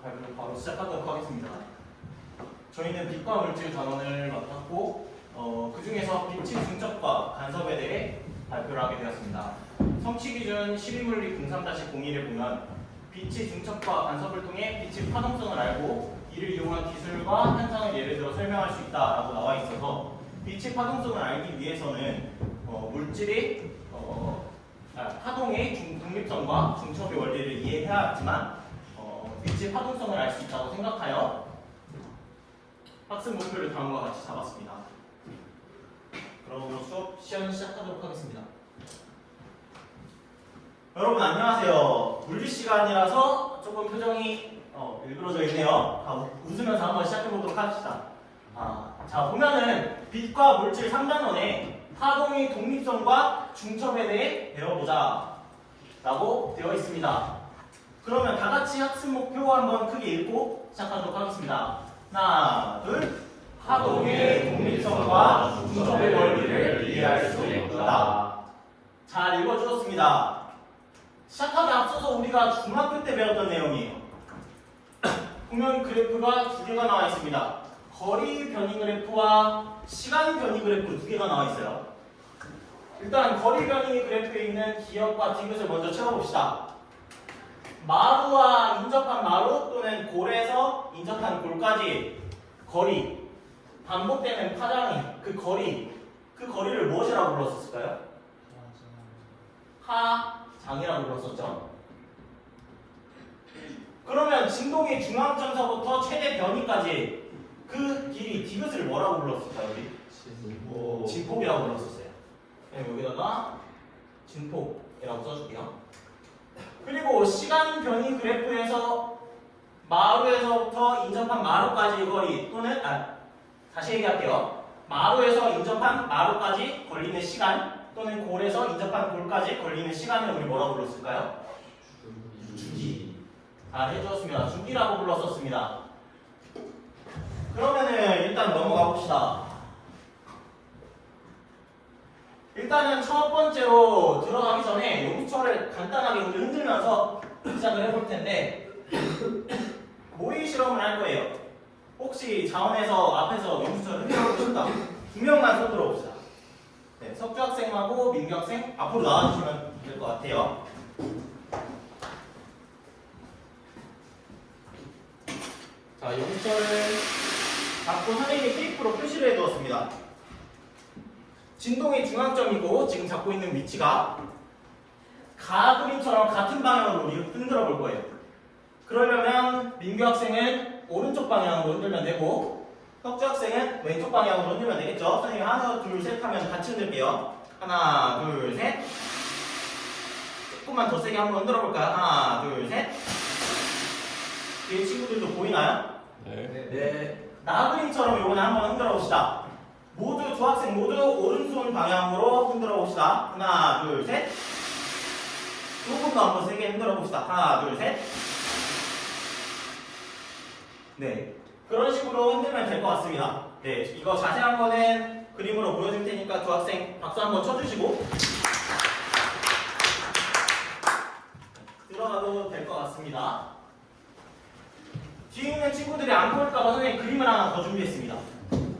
발표를 바로 시작하도록 하겠습니다. 저희는 빛과 물질 단원을 맡았고 그 중에서 빛의 중첩과 간섭에 대해 발표를 하게 되었습니다. 성취기준 12물리 03-01에 보면 빛의 중첩과 간섭을 통해 빛의 파동성을 알고 이를 이용한 기술과 현상을 예를 들어 설명할 수 있다라고 나와 있어서 빛의 파동성을 알기 위해서는 물질이 파동의 독립성과 중첩의 원리를 이해해야 하지만 빛의 파동성을 알 수 있다고 생각하여 학습 목표를 다음과 같이 잡았습니다. 그럼 수업 시작하도록 하겠습니다. 여러분 안녕하세요. 물리 시간이라서 조금 표정이 일그러져 있네요. 웃으면서 한번 시작해 보도록 합시다. 자 보면은 빛과 물질 3단원에 파동의 독립성과 중첩에 대해 배워보자 라고 되어 있습니다. 그러면 다 같이 학습 목표 한번 크게 읽고 시작하도록 하겠습니다. 하나, 둘. 파동의 독립성과 중첩의 원리를 이해할 수 있다. 잘 읽어주었습니다. 시작하기 앞서서 우리가 중학교 때 배웠던 내용이에요. 보면 그래프가 두 개가 나와 있습니다. 거리 변이 그래프와 시간 변이 그래프 두 개가 나와 있어요. 일단 거리 변이 그래프에 있는 기역과 디귿을 먼저 채워봅시다. 마루와 인접한 마루 또는 골에서 인접한 골까지 거리, 반복되는 파장이 그 거리를 무엇이라고 불렀었을까요? 하장이라고 불렀었죠. 그러면 진동의 중앙점서부터 최대 변이까지 그 길이 디귿을 뭐라고 불렀을까요? 우리? 진폭이라고 불렀었어요. 여기다가 진폭이라고 써줄게요. 그리고 시간 변이 그래프에서 마루에서부터 인접한 마루까지 거리 또는 다시 얘기할게요. 마루에서 인접한 마루까지 걸리는 시간 또는 골에서 인접한 골까지 걸리는 시간을 우리 뭐라고 불렀을까요? 주기. 잘 해주었습니다. 주기라고 불렀었습니다. 그러면은 일단 넘어가 봅시다. 일단은 첫 번째로 들어가기 전에 용수철을 간단하게 흔들면서 시작을 해볼 텐데 모의 실험을 할 거예요. 혹시 자원에서 앞에서 용수철을 흔들어보고 싶다. 두 명만 손 들어봅시다. 네, 석주 학생하고 민규 학생 앞으로 나와주시면 될 것 같아요. 자, 용수철을 잡고 선생님이 테이프로 표시를 해두었습니다. 진동의 중앙점이고 지금 잡고 있는 위치가 가 그림처럼 같은 방향으로 우리 흔들어 볼 거예요. 그러려면 민규 학생은 오른쪽 방향으로 흔들면 되고 석주 학생은 왼쪽 방향으로 흔들면 되겠죠? 선생님이 하나, 둘, 셋 하면 같이 흔들게요. 하나, 둘, 셋. 조금만 더 세게 한번 흔들어 볼까요? 하나, 둘, 셋. 뒤에 친구들도 보이나요? 네. 나 그림처럼 요번에 한번 흔들어 봅시다. 두 학생 모두 오른손 방향으로 흔들어 봅시다. 하나, 둘, 셋. 조금 더 한번 세게 흔들어 봅시다. 하나, 둘, 셋. 네. 그런 식으로 흔들면 될 것 같습니다. 네. 이거 자세한 거는 그림으로 보여줄 테니까 두 학생 박수 한번 쳐주시고 들어가도 될 것 같습니다. 뒤에 있는 친구들이 안 보일까봐 선생님 그림을 하나 더 준비했습니다.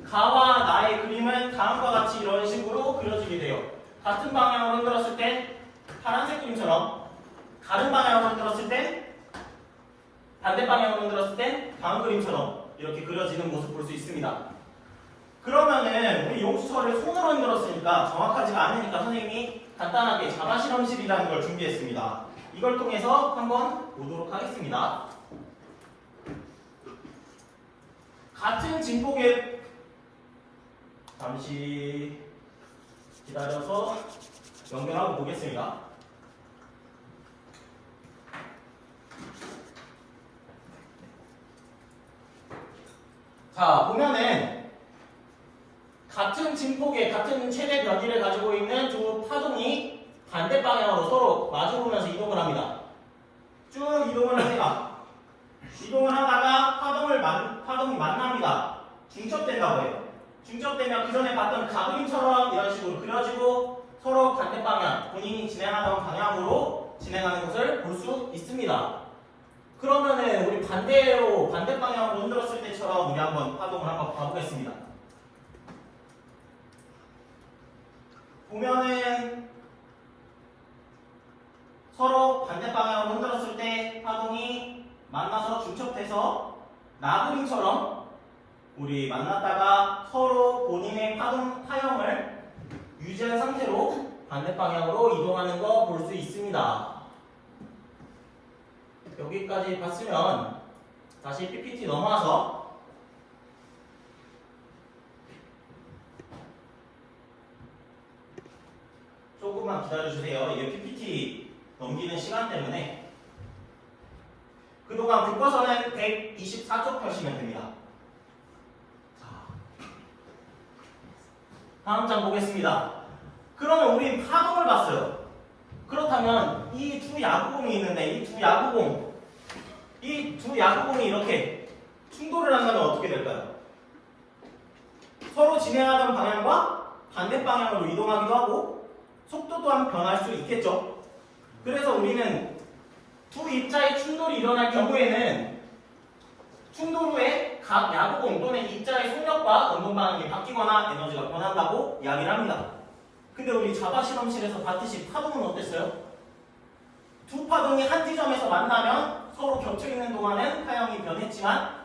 가와 나의 그림은 다음과 같이 이런 식으로 그려지게 돼요. 같은 방향으로 흔들었을 땐 파란색 그림처럼, 다른 방향으로 흔들었을 땐 반대 방향으로 흔들었을 땐 다음 그림처럼 이렇게 그려지는 모습 볼 수 있습니다. 그러면은 우리 용수철을 손으로 흔들었으니까 정확하지가 않으니까 선생님이 간단하게 자가 실험실이라는 걸 준비했습니다. 이걸 통해서 한번 보도록 하겠습니다. 같은 진폭의 잠시 기다려서 연결하고 보겠습니다. 자, 보면은 같은 진폭의 같은 최대 변이를 가지고 있는 두 파동이 반대 방향으로 서로 마주보면서 이동을 합니다. 쭉 이동을 합니다. 이동을 하다가 파동이 만납니다. 중첩된다고 해요. 중첩되면 그 전에 봤던 가그림처럼 이런 식으로 그려지고 서로 반대 방향, 본인이 진행하던 방향으로 진행하는 것을 볼 수 있습니다. 그러면은 우리 반대로 반대 방향으로 흔들었을 때처럼 우리 한번 파동을 한번 봐보겠습니다. 보면은 서로 반대 방향으로 흔들었을 때 파동이 만나서 중첩돼서 나그림처럼 우리 만났다가 서로 본인의 파형을 유지한 상태로 반대 방향으로 이동하는 거 볼 수 있습니다. 여기까지 봤으면 다시 PPT 넘어와서 조금만 기다려주세요. 이게 PPT 넘기는 시간 때문에 그동안 교과서는 124쪽 펴시면 됩니다. 자, 다음 장 보겠습니다. 그러면 우린 파동을 봤어요. 그렇다면 이 두 야구공이 있는데 이 두 야구공이 이렇게 충돌을 한다면 어떻게 될까요? 서로 진행하던 방향과 반대 방향으로 이동하기도 하고 속도 또한 변할 수 있겠죠. 그래서 우리는 두 입자의 충돌이 일어날 경우에는 충돌 후에 각 야구공 또는 입자의 속력과 운동 방향이 바뀌거나 에너지가 변한다고 이야기를 합니다. 근데 우리 자바 실험실에서 봤듯이 파동은 어땠어요? 두 파동이 한 지점에서 만나면 서로 겹쳐있는 동안은 파형이 변했지만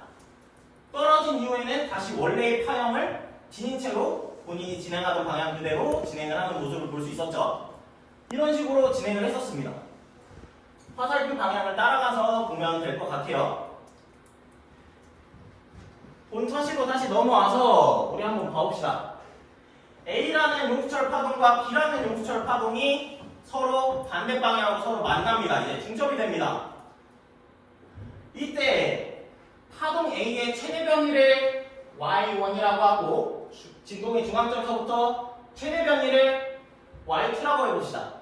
떨어진 이후에는 다시 원래의 파형을 지닌 채로 본인이 진행하던 방향 그대로 진행을 하는 모습을 볼 수 있었죠. 이런 식으로 진행을 했었습니다. 화살표 방향을 따라가서 보면 될 것 같아요. 본처시로 다시 넘어와서 우리 한번 봐봅시다. A라는 용수철 파동과 B라는 용수철 파동이 서로 반대 방향으로 서로 만납니다. 이제 중첩이 됩니다. 이때 파동 A의 최대 변위를 Y1이라고 하고 진동의 중앙점서부터 최대 변위를 Y2라고 해봅시다.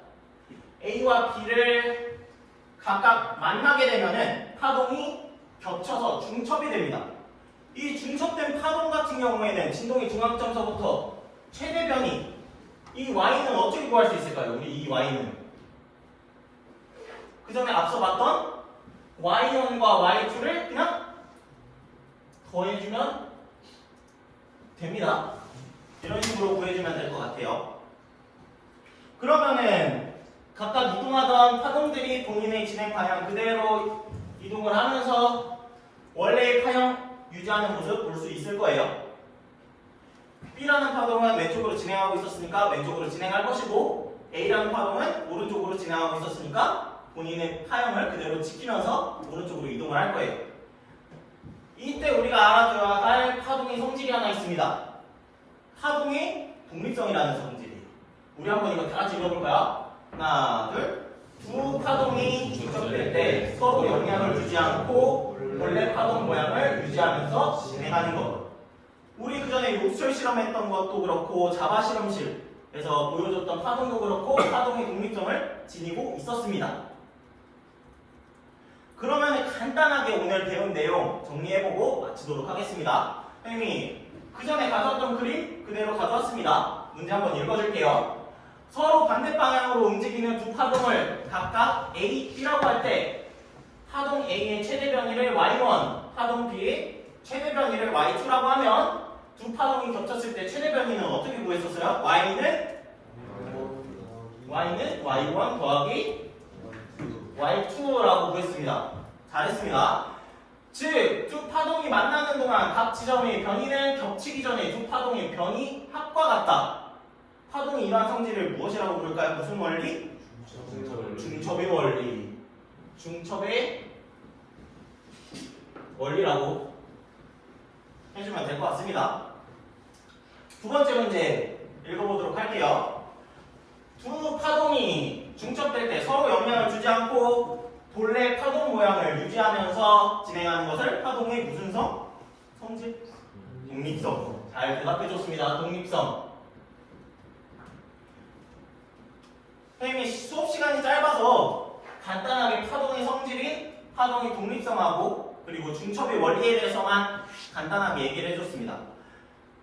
A와 B를 각각 만나게 되면은 파동이 겹쳐서 중첩이 됩니다. 이 중첩된 파동 같은 경우에는 진동의 중앙점서부터 최대 변위 이 Y는 어떻게 구할 수 있을까요? 우리 이 Y는 그 전에 앞서 봤던 Y1과 Y2를 그냥 더해주면 됩니다. 이런 식으로 구해주면 될 것 같아요. 그러면은 각각 이동하던 파동들이 본인의 진행 방향 그대로 이동을 하면서 원래의 파형 유지하는 모습 볼 수 있을 거예요. B라는 파동은 왼쪽으로 진행하고 있었으니까 왼쪽으로 진행할 것이고 A라는 파동은 오른쪽으로 진행하고 있었으니까 본인의 파형을 그대로 지키면서 오른쪽으로 이동을 할 거예요. 이때 우리가 알아줘야 할 파동의 성질이 하나 있습니다. 파동의 독립성이라는 성질이에요. 우리 한번 이거 다 같이 읽어볼까요? 하나, 둘. 두 파동이 중첩될 때 서로 영향을 주지 않고 원래 파동 모양을 유지하면서 진행하는 것. 우리 그 전에 용수철 실험했던 것도 그렇고 자바 실험실에서 보여줬던 파동도 그렇고 파동의 독립성을 지니고 있었습니다. 그러면 간단하게 오늘 배운 내용 정리해보고 마치도록 하겠습니다. 선생님이 그 전에 가져왔던 그림 그대로 가져왔습니다. 문제 한번 읽어줄게요. 서로 반대 방향으로 움직이는 두 파동을 각각 A, B라고 할 때 파동 A의 최대 변위를 Y1, 파동 B의 최대 변위를 Y2라고 하면 두 파동이 겹쳤을 때 최대 변위는 어떻게 구했었어요? Y는 Y1 더하기 Y2라고 구했습니다. 잘했습니다. 즉, 두 파동이 만나는 동안 각 지점의 변위는 겹치기 전에 두 파동의 변위 합과 같다. 파동이 이러한 성질을 무엇이라고 부를까요? 무슨 원리? 중첩의 원리. 중첩의 원리라고 해주면 될 것 같습니다. 두 번째 문제 읽어보도록 할게요. 두 파동이 중첩될 때 서로 영향을 주지 않고 본래 파동 모양을 유지하면서 진행하는 것을 파동의 무슨 성? 성질? 독립성. 잘 대답해줬습니다. 독립성. 선생님이 수업 시간이 짧아서 간단하게 파동의 성질인 파동의 독립성하고 그리고 중첩의 원리에 대해서만 간단하게 얘기를 해줬습니다.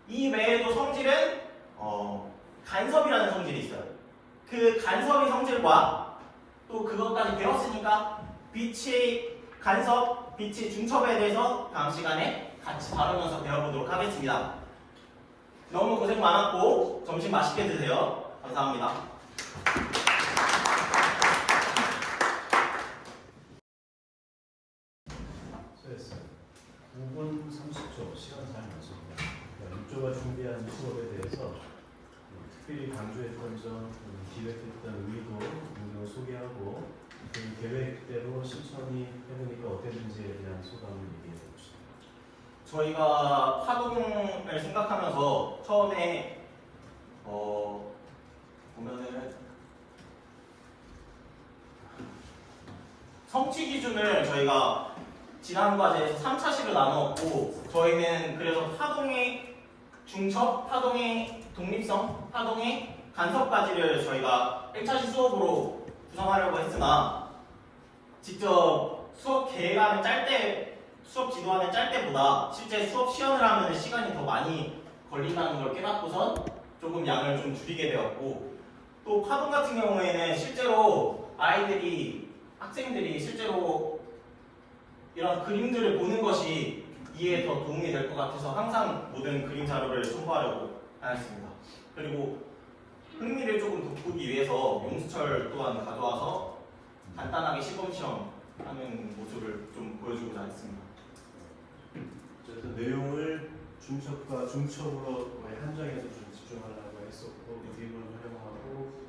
이 외에도 성질은 간섭이라는 성질이 있어요. 그 간섭의 성질과 또 그것까지 배웠으니까 빛의 간섭, 빛의 중첩에 대해서 다음 시간에 같이 다루면서 배워보도록 하겠습니다. 너무 고생 많았고 점심 맛있게 드세요. 감사합니다. 수고했어요. 5분 30초 시간 잘 맞습니다. 육조가 준비한 수업에 대해서 특별히 강조했던 점, 기획했던 의도 등을 소개하고 그 계획대로 실천이 해보니까 어땠는지에 대한 소감을 얘기해 봅시다. 저희가 파동을 생각하면서 처음에 보면은 성취 기준을 저희가 지난 과제에서 3차식을 나누었고 저희는 그래서 파동의 중첩, 파동의 독립성, 파동의 간섭까지를 저희가 1차식 수업으로 구성하려고 했으나 직접 수업 계획안을 짤 때, 수업 지도안을 짤 때보다 실제 수업 시연을 하면 시간이 더 많이 걸린다는 걸 깨닫고선 조금 양을 좀 줄이게 되었고 또 파동 같은 경우에는 실제로 학생들이 실제로 이런 그림들을 보는 것이 이해에 더 도움이 될 것 같아서 항상 모든 그림 자료를 첨부하려고 하였습니다. 그리고 흥미를 조금 돋구기 위해서 용수철 또한 가져와서 간단하게 시범 시험하는 모습을 좀 보여주고자 했습니다. 어쨌든 내용을 중첩과 중첩으로 한정해서 좀 집중하려고 했었고 기입을 활용하고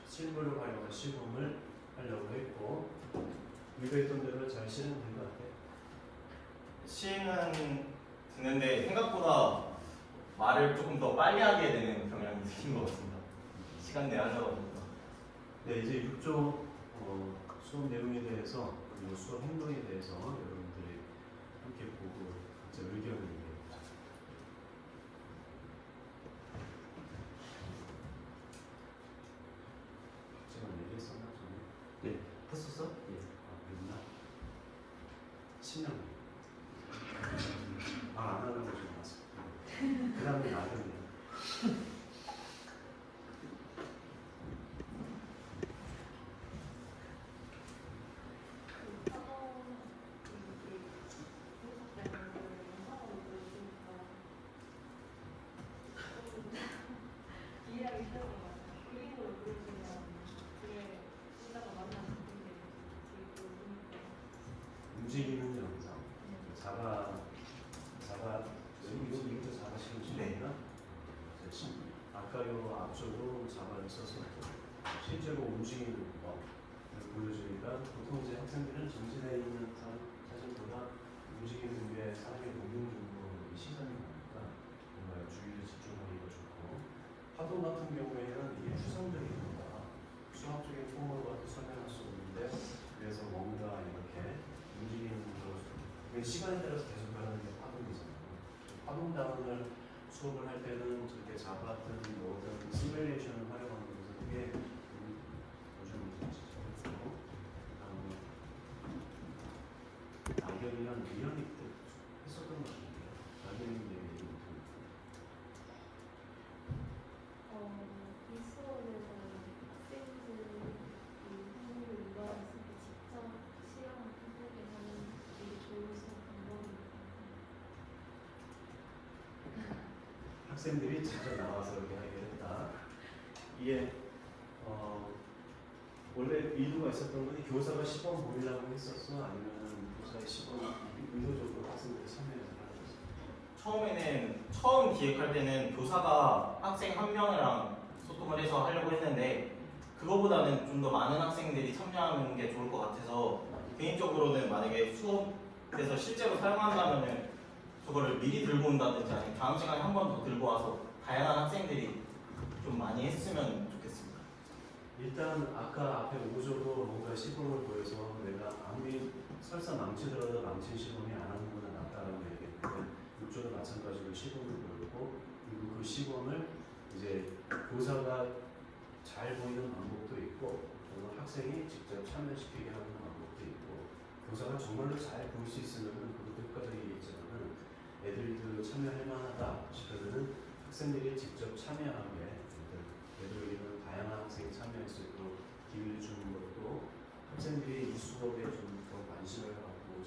실물을 활용한 시범을 하려고 했고 의도했던 대로 잘 실행된 것 같아요. 시행은 듣는데 생각보다 말을 조금 더 빨리 하게 되는 경향이 생긴 것 같습니다. 시간 내에 하려다 보니까. 네, 이제 6조 수업 내용에 대해서 그리고 수업 행동에 대해서 여러분들이 함께 보고 각자 의견을 얘기해 보자. 제가 얘기했었나 전에? 네, 했었어? 예. 아, 그랬나? 10년. 말 안 하는 거 좀 봤어. 그 다음에 나중에. 움직이는 영상, 이것도 자가 실험실이나 아까 요 앞쪽으로 자가를 써서 실제로 움직이는 법을 보여주니까 보통 이제 학생들은 정지되어 있는 사진보다 움직이는 게 사람의 본능적으로 시선이 가니까 정말 주의를 집중하기가 좋고 파동 같은 경우에는 이게 추상적인 거다 수학적인 폼으로밖에 설명할 수 없는데 그래서 뭔가 이렇게 움직이는 거 시간에 따라서 계속 변하는 게 파동이잖아요. 파동 단원을 수업을 할 때는 저렇게 잡았든 뭐든 시뮬레이션을 활용하는 것은 그게 요즘 지적이고 낙엽이랑 이런 때 했었던 것 같은데요. 낙엽이 얘기 못합니다. 이 수업에서 학생들이 흥미를 유발했을 때 직접 실험을 해보게 하는 되게 좋은 수업 방법입니다. 학생들이 직접 나와서 이렇게 하게 했다. 이게 원래 의도가 있었던 건 교사가 시범 보이려고 했었어? 아니면 교사의 시범 의도적으로 학생들이 참여해서 하는 거였어요? 처음에는 처음 기획할 때는 교사가 학생 한 명이랑 소통을 해서 하려고 했는데 그거보다는 좀 더 많은 학생들이 참여하는 게 좋을 것 같아서 개인적으로는 만약에 수업에서 실제로 사용한다면은 그거를 미리 들고 온다든지 아니면 다음 시간에 한 번 더 들고 와서 다양한 학생들이 좀 많이 했으면 좋겠습니다. 일단 아까 앞에 5조로 뭔가 시범을 보여서 내가 아무리 설사 망치더라도 망친 시범이 안 하는 것보다 낫다라고 얘기했는데 6조도 마찬가지로 시범을 보였고 그리고 그 시범을 이제 교사가 잘 보이는 방법도 있고 또는 학생이 직접 참여시키게 하는 방법도 있고 교사가 정말로 잘 볼 수 있으면 그것도 효과적이겠지만 애들도 참여할 만하다 싶으면 학생들이 직접 참여하게 되도록이면 다양한 학생이 참여할 수 있도록 기회를 주는 것도 학생들이 이 수업에 좀 더 관심을 갖고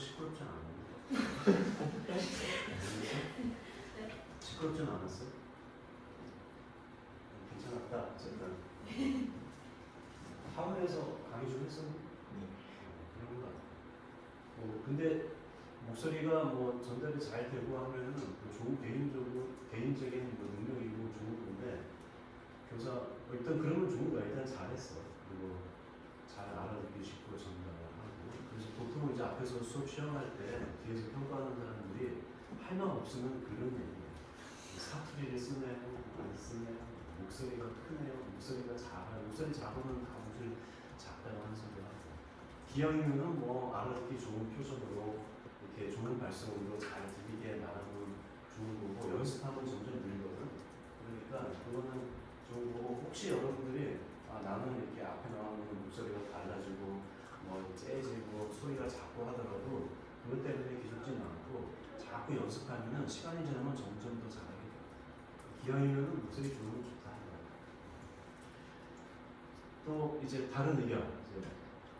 시끄럽진 않았는데. 시끄럽진 않았어? 괜찮았다. 어쨌든 하원에서 강의 좀 했었니? 그런 거 같아. 근데 목소리가 뭐 전달이 잘 되고 하면은 좋은 개인적인 뭐 능력이고 좋은 건데 교사 일단 그런 건 좋은 거야. 일단 잘했어. 그리고 잘 알아듣기 쉽고 전달을 하고. 그래서 보통 이제 앞에서 수업 시험할 때 뒤에서 평가하는 사람들이 할 말 없으면 그런 얘기예요. 사투리를 쓰네요, 안 쓰네요, 목소리가 크네요, 목소리가 작아요. 목소리 작으면 아무튼 작다고 하는 소리 하고. 기왕이면은 뭐 알아듣기 좋은 표정으로 이렇게 좋은 발성으로 잘 들리게 말하면 좋은 거고 연습하면 점점 늘거든. 그러니까 그거는 좋은 거고 혹시 여러분들이 나는 이렇게 앞에 나오는 목소리가 달라지고 뭐 째지고 소리가 작고 하더라도 그것 때문에 기죽지는 않고 자꾸 연습하면은 시간이 지나면 점점 더 잘하게 돼요. 기왕이면은 목소리 좋으면 좋다. 또 이제 다른 의견 이제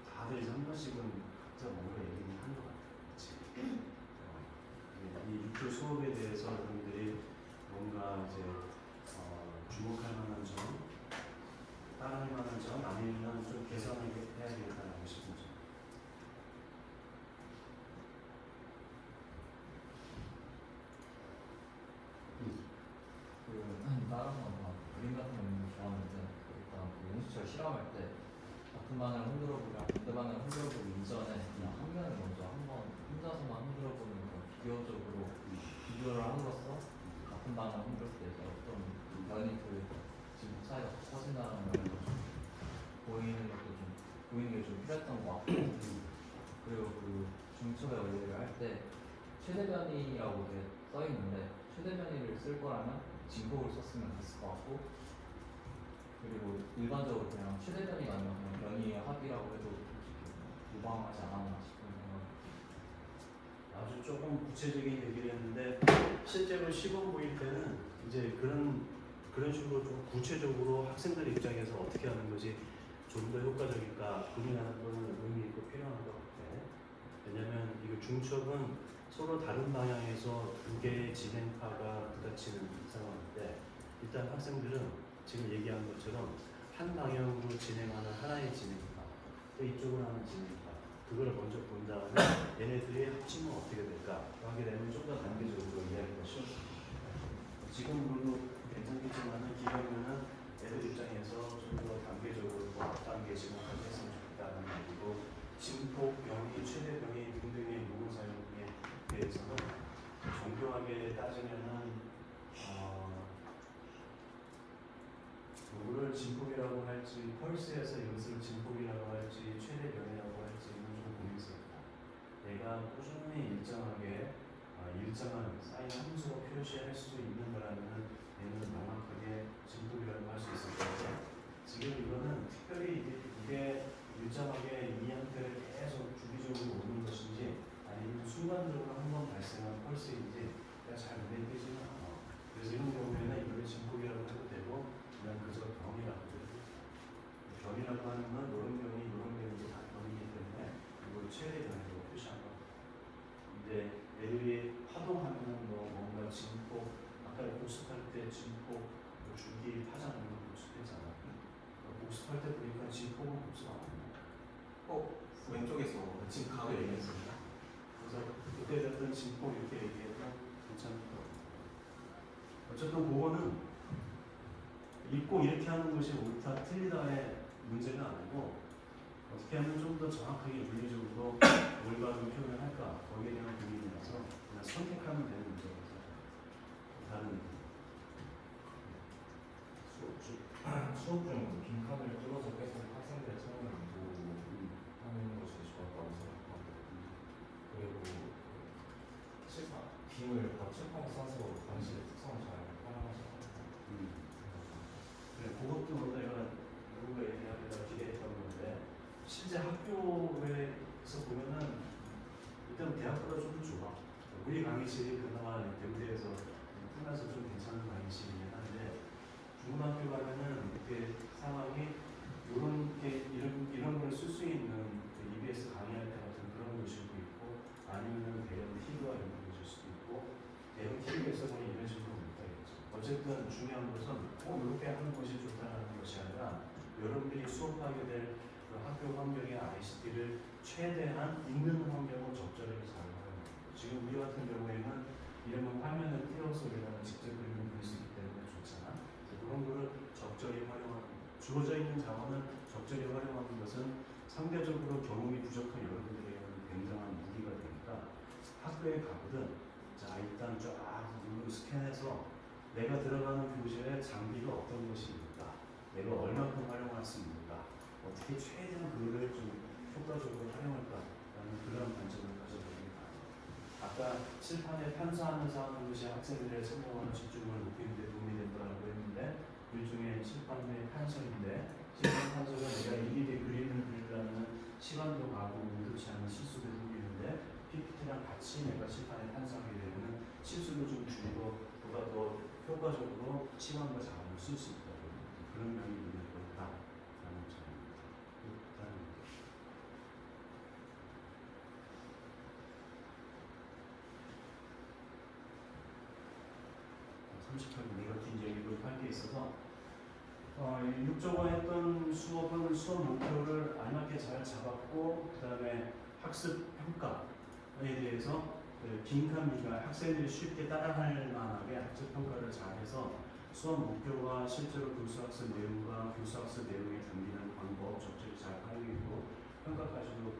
다들 이제 한 번씩은 각자 뭔가 얘기를 하는 것 같아요. 그치? 이 육조 수업에 대해서 여러분들이 뭔가 이제 주목할 만한 점, 따라할 만한 점, 아니면 좀 개선을 해야 되겠다라고 싶은 점. 다른 건 그림 같은 거 있는 거 좋아하는데 일단 그 연습처 실험할 때 같은 방향을 흔들어보고 반대 방향을 흔들어보기 이전에 그냥 한 면을 먼저 한번 혼자서만 흔들어보는 거 비교적으로 비교를 함으로써 같은 방향을 흔들었을 때 어떤 면이 지금 차이가 커진다는 걸 좀 보이는 게 좀 필요했던 것 같고 그리고 그 중첩의 원리를 할 때 최대변이라고 써 있는데 최대변이를 쓸 거라면 진폭을 썼으면 됐을 것 같고 그리고 일반적으로 그냥 최대변이가 아니라 그냥 변이의 합이라고 해도 무방하지 않았나 싶은 생각이 아주 조금 구체적인 얘기를 했는데 실제로 시범 보일 때는 이제 그런 식으로 좀 구체적으로 학생들 입장에서 어떻게 하는 것이 좀 더 효과적일까 고민하는 거는 의미 있고 필요한 것 같아. 왜냐면 이거 중첩은 서로 다른 방향에서 두 개의 진행파가 부딪히는 상황인데 일단 학생들은 지금 얘기한 것처럼 한 방향으로 진행하는 하나의 진행파 또 이쪽으로 하는 진행파 그걸 먼저 본 다음에 얘네들이 합치면 어떻게 될까 하게 되면 좀 더 단계적으로 이야기가 쉬워집니다. 지금 물도 괜찮겠지만은 기존에는 애들 입장에서 좀 더 단계적으로 뭐 앞단계 지금까지 했으면 좋겠다는 얘기고 진폭, 병이, 최대 병이 등등의 요구 사용에 대해서는 정교하게 따지면은 누구를 진폭이라고 할지 펄스에서 이것을 진폭이라고 할지 최대 병이라고 할지는 좀 고민스럽다. 내가 꾸준히 일정하게 일정한 쌓인 함수로 표시할 수 있는 거라면 얘는 명확하게 진폭이라고 할 수 있을 거고 지금 이거는 특별히 이게 일정하게 이 형태를 계속 주기적으로 오는 것인지 아니면 순간적으로 한 번 발생한 펄스인지 잘 눈에 띄지는 않아. 그래서 이런 경우에는 이걸 진폭이라고 해도 되고 그냥 그저 병이라고 해도 되고 병이라고 하는 건 노른병이 다 병이기 때문에 이걸 최대 병이라고 표시한 겁니다. 근데 애들이 파동하면 뭔가 진폭, 아까 복습할 때 진폭, 주기, 파장 이런 거 복습했잖아. 복습할 때 보니까 진폭은 복습 안 하네. 왼쪽에서 지금 가고 얘기했습니다. 그래서 그때 됐던 진폭 이렇게 얘기해도 괜찮을 것 같아요. 어쨌든 그거는 읽고 이렇게 하는 것이 옳다, 틀리다의 문제가 아니고 어떻게 하면 좀 더 정확하게 물리적으로 올바른 표현을 할까 거기에 대한 고민이라서 그냥 선택하면 되는 문제라서 다른 수업 중 빈칸을 뚫어서 계속 학생들의 참여를 하는 것이 좋았다고 생각하고 그리고 빔을 다 칠판 써서 방식의 특성을 잘 활용하지 않았다. 그래, 그것도 내가 누군가 얘기하기가 기대했던 건데 실제 학교에서 보면은 일단 대학보다 좀 더 좋아. 우리 강의실이 그나마 대구대에서 끝나서 좀 괜찮은 강의실이긴 한데 중고등학교 가면은 이렇게 상황이 이런 걸 쓸 수 있는 그 EBS 강의할 때 같은 그런 교실도 있고 어쨌든 중요한 것은 이렇게 하는 것이 좋다는 것이 아니라 여러분들이 수업하게 될 그 학교 환경의 ICT를 최대한 있는 환경을 적절하게 잘 활용해요. 지금 우리 같은 경우에는 이러면 화면을 띄워서 여기다가 직접 그림을 그릴 수 있기 때문에 좋잖아. 그런 거를 적절히 활용하는, 주어져 있는 자원을 적절히 활용하는 것은 상대적으로 경험이 부족한 여러분들에게는 굉장한 무기가 되니까 학교에 가거든 자 일단 쫙 눈으로 스캔해서 내가 들어가는 교실에 장비가 어떤 것이 있는가, 내가 얼마큼 활용할 수 있는가, 어떻게 최대한 그거를 좀 효과적으로 활용할까라는 그런 관점을 가져보는 게 바랍니다. 아까 칠판에 탄소하면서 하는 것이 학생들의 성공하는 집중을 높이는 데 도움이 된다고 했는데 일종의 칠판의 탄소인데 칠판 탄소가 내가 일일이 그림을 그리려면 시간도 가고 의도치 않은 실수를 생기는데 PPT랑 같이 내가 칠판에 탄소하게 되면 실수도 좀 줄이고 보다 더 효과적으로 시간과 자원을 쓸 수 있다. 그런 면이 있는 것 같다라는 점입니다. 다른 30분 내가 긴 얘기를 할 게 있어서 6조가 했던 수업은 수업 목표를 알맞게 잘 잡았고 그 다음에 학습 평가에 대해서 빈칸미가 학생들이 쉽게 따라할 만하게 학습 평가를 잘해서 수업 목표와 실제로 교수학습 내용과 교수학습 내용에 담기는 방법 적절히 잘 활용했고 평가까지도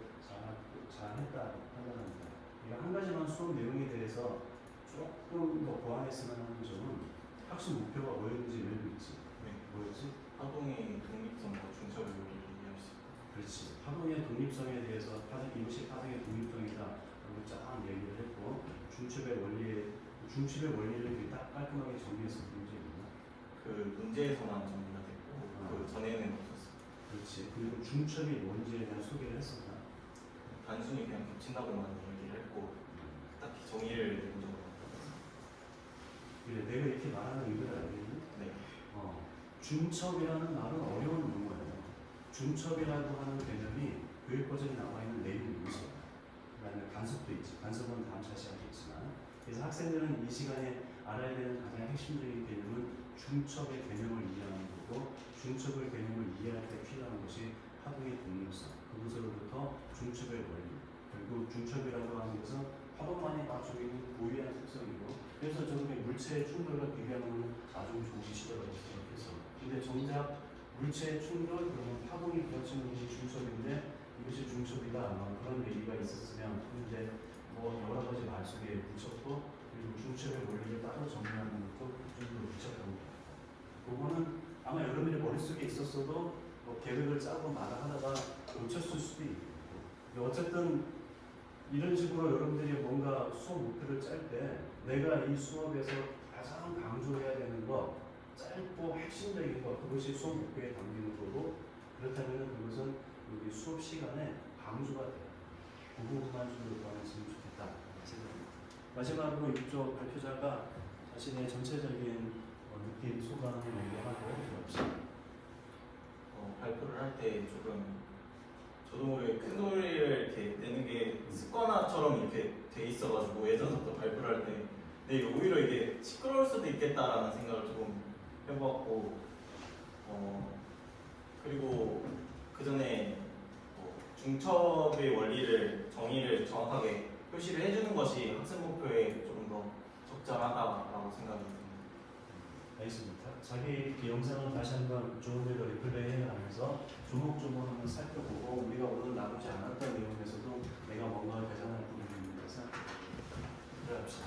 잘했다 판단합니다. 한 가지만 수업 내용에 대해서 조금 더 보완했으면 하는 점은 학습 목표가 뭐였는지 알고 있지? 네. 뭐였지? 파동의 독립성과 중첩을 이해할 수 있고. 그렇지. 파동의 독립성에 대해서 이것이 파동의 독립성이다 라고 쫙 얘기를 했고 중첩의 원리를 딱 깔끔하게 정리했을 문제 있나? 그 문제에서만 정리가 됐고 그 전에는 없었어요. 그렇지. 그리고 중첩이 뭔지에 대한 소개를 했었나? 단순히 그냥 겹친다고만 얘기를 했고 딱히 정의를 내본 적은 없었어요. 그래, 내가 이렇게 말하는 의도를 알겠니? 네. 중첩이라는 말은 어려운 용어예요. 중첩이라고 하는 개념이 교육버전에 나와 있는 내용 요소야. 그다음에 간섭도 있지. 간섭은 다음 차시 하겠지만. 그래서 학생들은 이 시간에 알아야 되는 가장 핵심적인 개념은 중첩의 개념을 이해하는 거고 중첩의 개념을 이해할 때 필요한 것이 파동의 독립성. 그것으로부터 중첩의 원리. 그리고 중첩이라고 하는 것은 파동만이 가지고 있는 고유한 특성이고 그래서 저렇게 물체의 충돌과 비교하는 아주 좋은 시대라고 생각해서 근데 정작 물체의 충돌 그러면 파동이 부딪히는 것이 중첩인데 이것이 중첩이다 그런 얘기가 있었으면 근데 뭐 여러 가지 말 속에 붙였고 그리고 중첩의 원리를 따로 정리하는 것도 좀더 붙였다고 봅니다. 그거는 아마 여러분의 머릿속에 있었어도 뭐 계획을 짜고 마다하다가 놓쳤을 수도 있고 어쨌든 이런 식으로 여러분들이 뭔가 수업 목표를 짤 때 내가 이 수업에서 가장 강조해야 되는 것 짧고 핵심적인 것 그것이 수업 목표에 담기는 거고 그렇다면 그것은 우리 수업 시간에 강조가 돼요. 그 부분만 좀 보완했으면 좋겠다 생각합니다. 마지막으로 이쪽 발표자가 자신의 전체적인 느낌 소감을 얘기하고 들어봅시다. 발표를 할 때 조금 저도 모르게 큰 소리를 이렇게 내는 게 습관화처럼 이렇게 돼 있어가지고 예전부터 발표를 할 때 오히려 이게 시끄러울 수도 있겠다라는 생각을 조금 해보았고 그리고 그 전에 중첩의 원리를 정의를 정확하게 표시를 해주는 것이 학습 목표에 조금 더 적절하다라고 생각이 듭니다. 알겠습니다. 자기 영상을 다시 한번 좋은 대로 리플레이 하면서 조목조목 한번 살펴보고 우리가 오늘 나누지 않았던 내용에서도 내가 뭔가 개선할 부분이 있는 것을 그래 합시다.